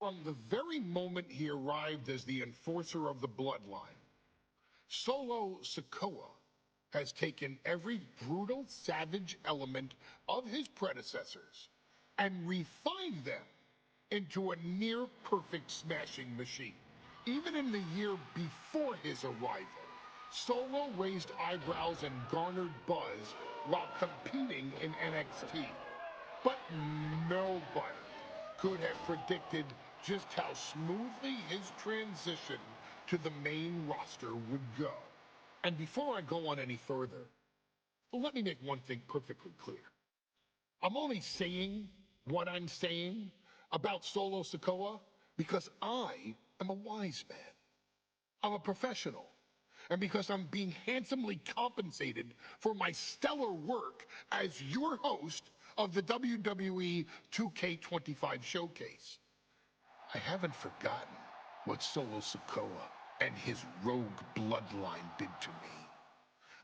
From the very moment he arrived as the enforcer of the Bloodline, Solo Sikoa has taken every brutal, savage element of his predecessors and refined them into a near-perfect smashing machine. Even in the year before his arrival, Solo raised eyebrows and garnered buzz while competing in NXT. But nobody could have predicted just how smoothly his transition to the main roster would go. And before I go on any further, let me make one thing perfectly clear. I'm only saying what I'm saying about Solo Sikoa because I am a wise man. I'm a professional. And because I'm being handsomely compensated for my stellar work as your host of the WWE 2K25 showcase. I haven't forgotten what Solo Sikoa and his rogue bloodline did to me.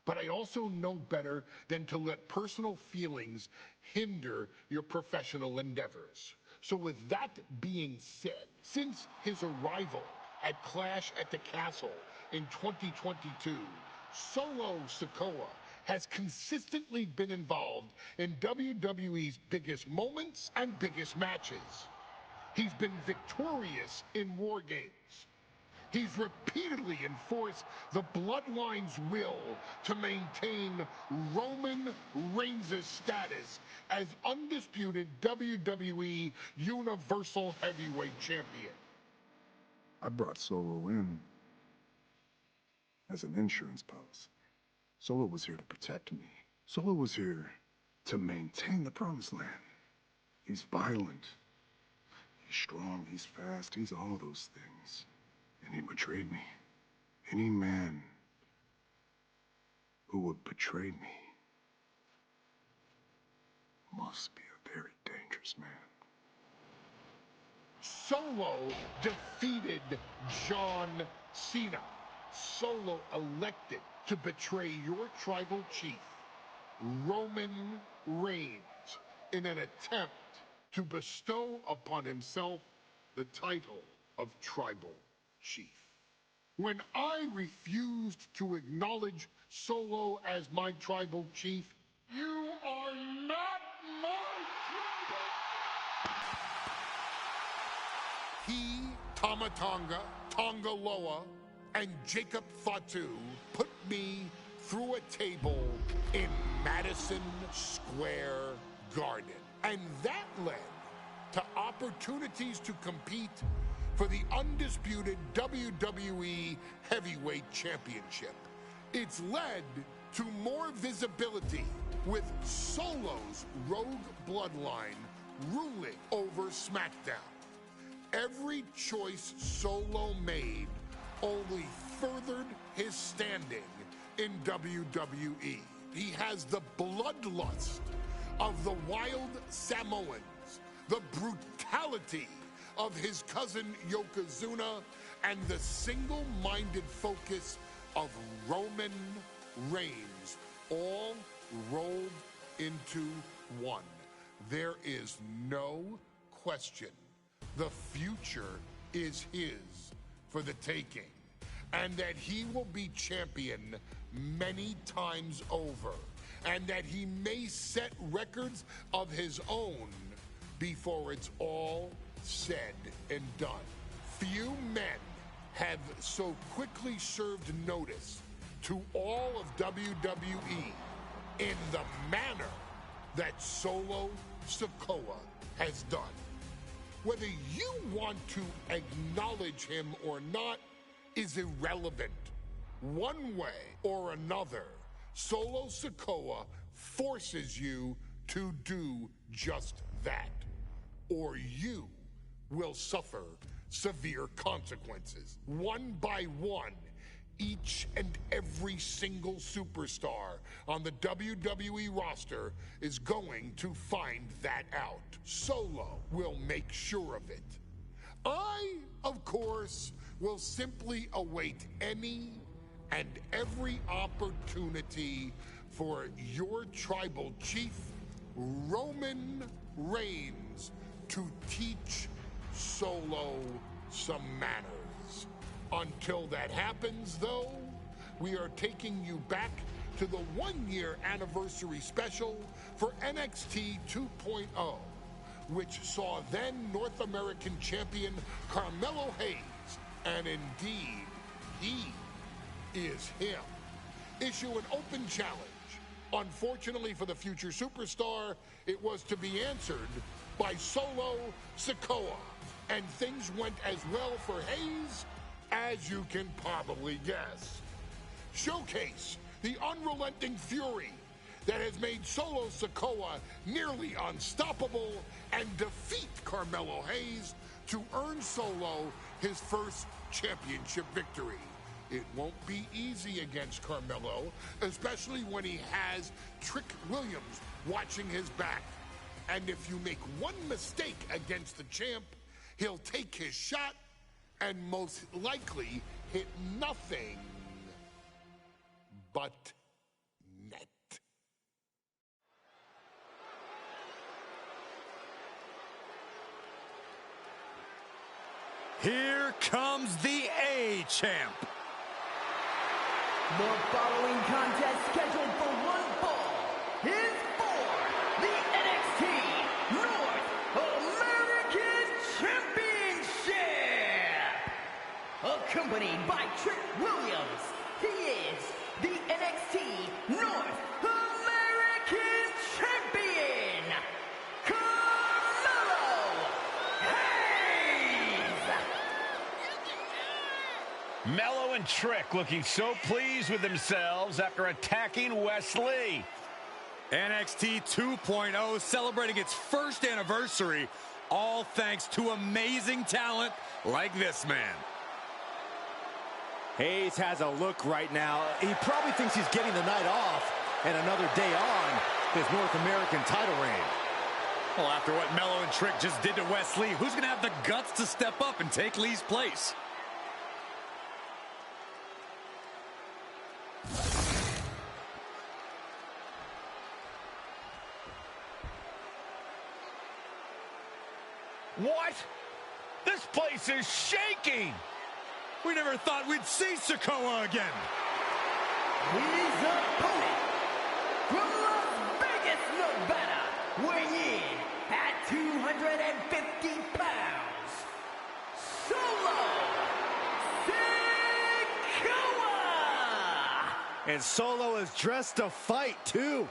But I also know better than to let personal feelings hinder your professional endeavors. So with that being said, since his arrival at Clash at the Castle in 2022, Solo Sikoa has consistently been involved in WWE's biggest moments and biggest matches. He's been victorious in War Games. He's repeatedly enforced the Bloodline's will to maintain Roman Reigns' status as undisputed WWE Universal Heavyweight Champion. I brought Solo in as an insurance policy. Solo was here to protect me. Solo was here to maintain the promised land. He's violent. He's strong, he's fast, he's all those things. And he betrayed me. Any man who would betray me must be a very dangerous man. Solo defeated John Cena. Solo elected to betray your tribal chief, Roman Reigns, in an attempt to bestow upon himself the title of tribal chief. When I refused to acknowledge Solo as my tribal chief, you are not my tribal. He, Tamatonga, Tongaloa, and Jacob Fatu put me through a table in Madison Square Garden. And that led to opportunities to compete for the undisputed WWE Heavyweight Championship. It's led to more visibility with Solo's rogue bloodline ruling over SmackDown. Every choice Solo made only furthered his standing in WWE. He has the bloodlust of the wild Samoans, the brutality of his cousin Yokozuna, and the single-minded focus of Roman Reigns, all rolled into one. There is no question the future is his for the taking, and that he will be champion many times over, and that he may set records of his own before it's all said and done. Few men have so quickly served notice to all of WWE in the manner that Solo Sikoa has done. Whether you want to acknowledge him or not is irrelevant. One way or another, Solo Sikoa forces you to do just that, or you will suffer severe consequences. One by one, each and every single superstar on the WWE roster is going to find that out. Solo will make sure of it. I, of course, will simply await any and every opportunity for your tribal chief, Roman Reigns, to teach Solo some manners. Until that happens, though, we are taking you back to the one-year anniversary special for NXT 2.0, which saw then North American champion Carmelo Hayes, and indeed, he is him, issue an open challenge. Unfortunately for the future superstar, it was to be answered by Solo Sikoa, and things went as well for Hayes as you can probably guess. ShowCase, the unrelenting fury that has made Solo Sikoa nearly unstoppable and defeat Carmelo Hayes to earn Solo his first championship victory. It won't be easy against Carmelo, especially when he has Trick Williams watching his back. And if you make one mistake against the champ, he'll take his shot and most likely hit nothing but net. Here comes the A-Champ. The following contest scheduled for one fall is for the NXT North American Championship. Accompanied by Trick Williams, he is the NXT North American Champion, Carmelo Hayes. Mello and Trick looking so pleased with themselves after attacking Wesley. NXT 2.0 celebrating its first anniversary, all thanks to amazing talent like this man. Hayes has a look right now. He probably thinks he's getting the night off and another day on his North American title reign. Well, after what Mello and Trick just did to Wesley, who's going to have the guts to step up and take Lee's place? What? This place is shaking! We never thought we'd see Sikoa again. His opponent from Las Vegas, Nevada, weighing in at 250 pounds, Solo Sikoa! And Solo is dressed to fight, too.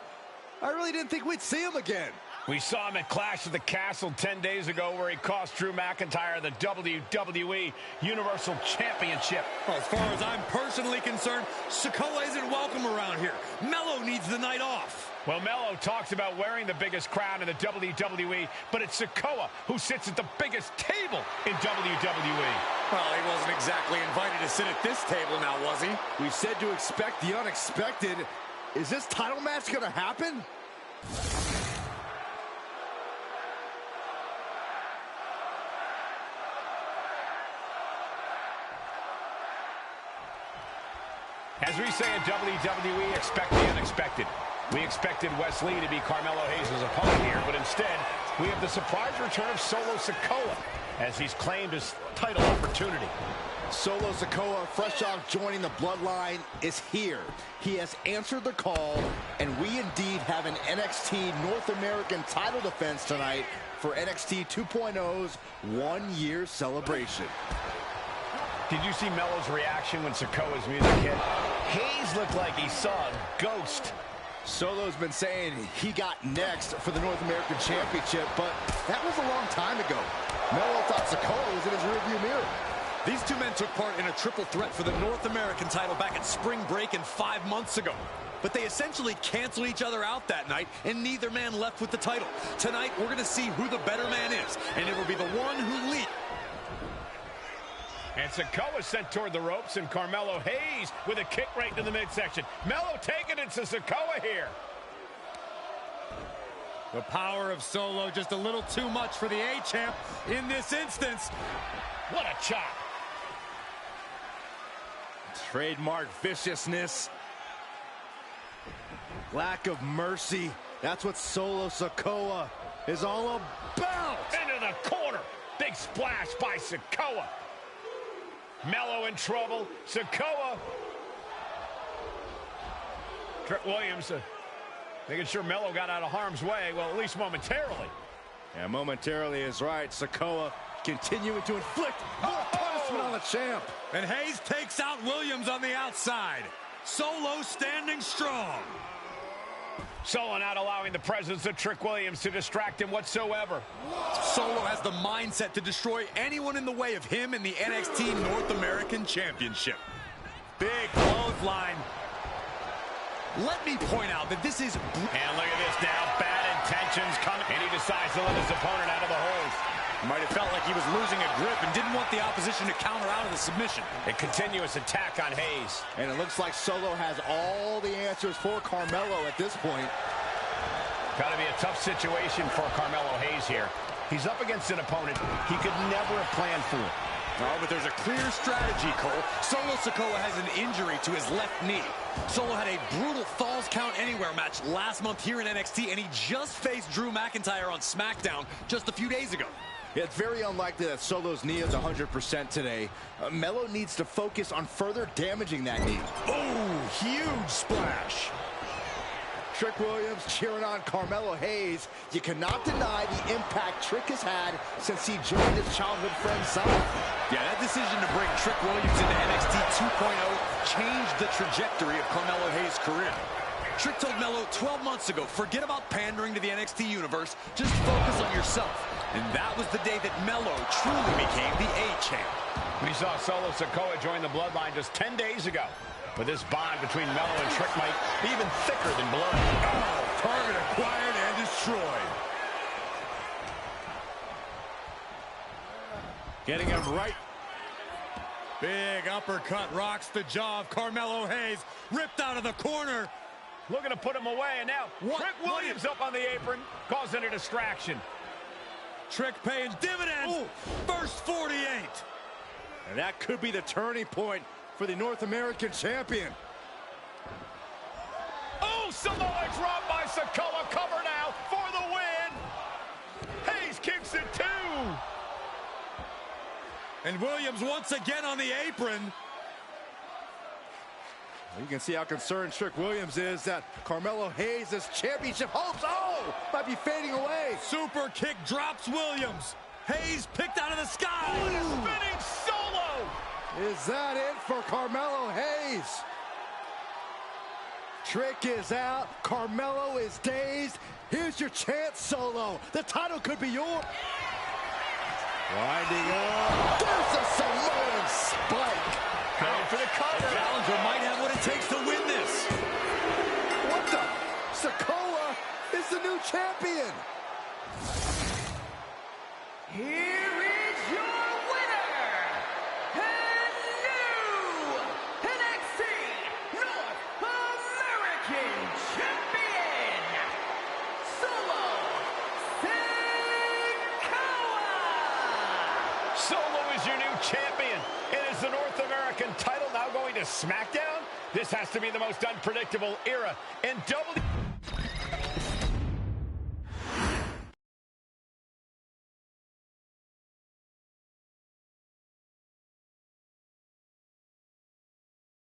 I really didn't think we'd see him again. We saw him at Clash of the Castle 10 days ago where he cost Drew McIntyre the WWE Universal Championship. Well, as far as I'm personally concerned, Sikoa isn't welcome around here. Mello needs the night off. Well, Mello talks about wearing the biggest crown in the WWE, but it's Sikoa who sits at the biggest table in WWE. Well, he wasn't exactly invited to sit at this table now, was he? We said to expect the unexpected. Is this title match going to happen? As we say at WWE, expect the unexpected. We expected Wesley to be Carmelo Hayes' opponent here, but instead, we have the surprise return of Solo Sikoa as he's claimed his title opportunity. Solo Sikoa, fresh off joining the Bloodline, is here. He has answered the call, and we indeed have an NXT North American title defense tonight for NXT 2.0's one-year celebration. Did you see Mello's reaction when Sikoa's music hit? Hayes looked like he saw a ghost. Solo's been saying he got next for the North American Championship, but that was a long time ago. Mello thought Sikoa was in his rearview mirror. These two men took part in a triple threat for the North American title back at spring break and 5 months ago. But they essentially canceled each other out that night, and neither man left with the title. Tonight, we're going to see who the better man is, and it will be the one who leads. And Sikoa sent toward the ropes, and Carmelo Hayes with a kick right to the midsection. Mello taking it to Sikoa here. The power of Solo just a little too much for the A-Champ in this instance. What a chop. Trademark viciousness. Lack of mercy. That's what Solo Sikoa is all about. Into the corner. Big splash by Sikoa. Melo in trouble. Sikoa. Trick Williams making sure Melo got out of harm's way. Well, at least momentarily. Yeah, momentarily is right. Sikoa continuing to inflict more punishment on the champ. And Hayes takes out Williams on the outside. Solo standing strong. Solo not allowing the presence of Trick Williams to distract him whatsoever. Solo has the mindset to destroy anyone in the way of him in the NXT North American Championship. Big clothesline. Let me point out that this is... And look at this now. Bad intentions coming. And he decides to let his opponent out of the hold. Might have felt like he was losing a grip and didn't want the opposition to counter out of the submission. A continuous attack on Hayes. And it looks like Solo has all the answers for Carmelo at this point. Got to be a tough situation for Carmelo Hayes here. He's up against an opponent he could never have planned for. Oh, but there's a clear strategy, Cole. Solo Sikoa has an injury to his left knee. Solo had a brutal Falls Count Anywhere match last month here in NXT, and he just faced Drew McIntyre on SmackDown just a few days ago. Yeah, it's very unlikely that Solo's knee is 100% today. Melo needs to focus on further damaging that knee. Oh, huge splash. Trick Williams cheering on Carmelo Hayes. You cannot deny the impact Trick has had since he joined his childhood friend's side. Yeah, that decision to bring Trick Williams into NXT 2.0 changed the trajectory of Carmelo Hayes' career. Trick told Melo 12 months ago, forget about pandering to the NXT universe, just focus on yourself. And that was the day that Melo truly became the A-champ. We saw Solo Sikoa join the Bloodline just 10 days ago. But this bond between Melo and Trick might be even thicker than blood. Oh, target acquired and destroyed. Getting him right. Big uppercut rocks the jaw of Carmelo Hayes. Ripped out of the corner. Looking to put him away, and now Trick Williams up on the apron, causing a distraction. Trick paying dividends. Ooh. First 48. And that could be the turning point for the North American champion. Oh, Samoa drop by Sikoa. Cover now for the win. Hayes kicks it too. And Williams once again on the apron. You can see how concerned Trick Williams is that Carmelo Hayes' championship hopes, might be fading away. Super kick drops Williams. Hayes picked out of the sky. What a spinning Solo. Is that it for Carmelo Hayes? Trick is out. Carmelo is dazed. Here's your chance, Solo. The title could be yours. Winding up. There's a Samoan spike. Going for the cover. The challenger might have what it takes to win this. What the? Sikoa is the new champion. Here is your winner, and new NXT North American Champion, Solo Sikoa. Solo is your new champion. It is the North American title now going to SmackDown. This has to be the most unpredictable era in WWE.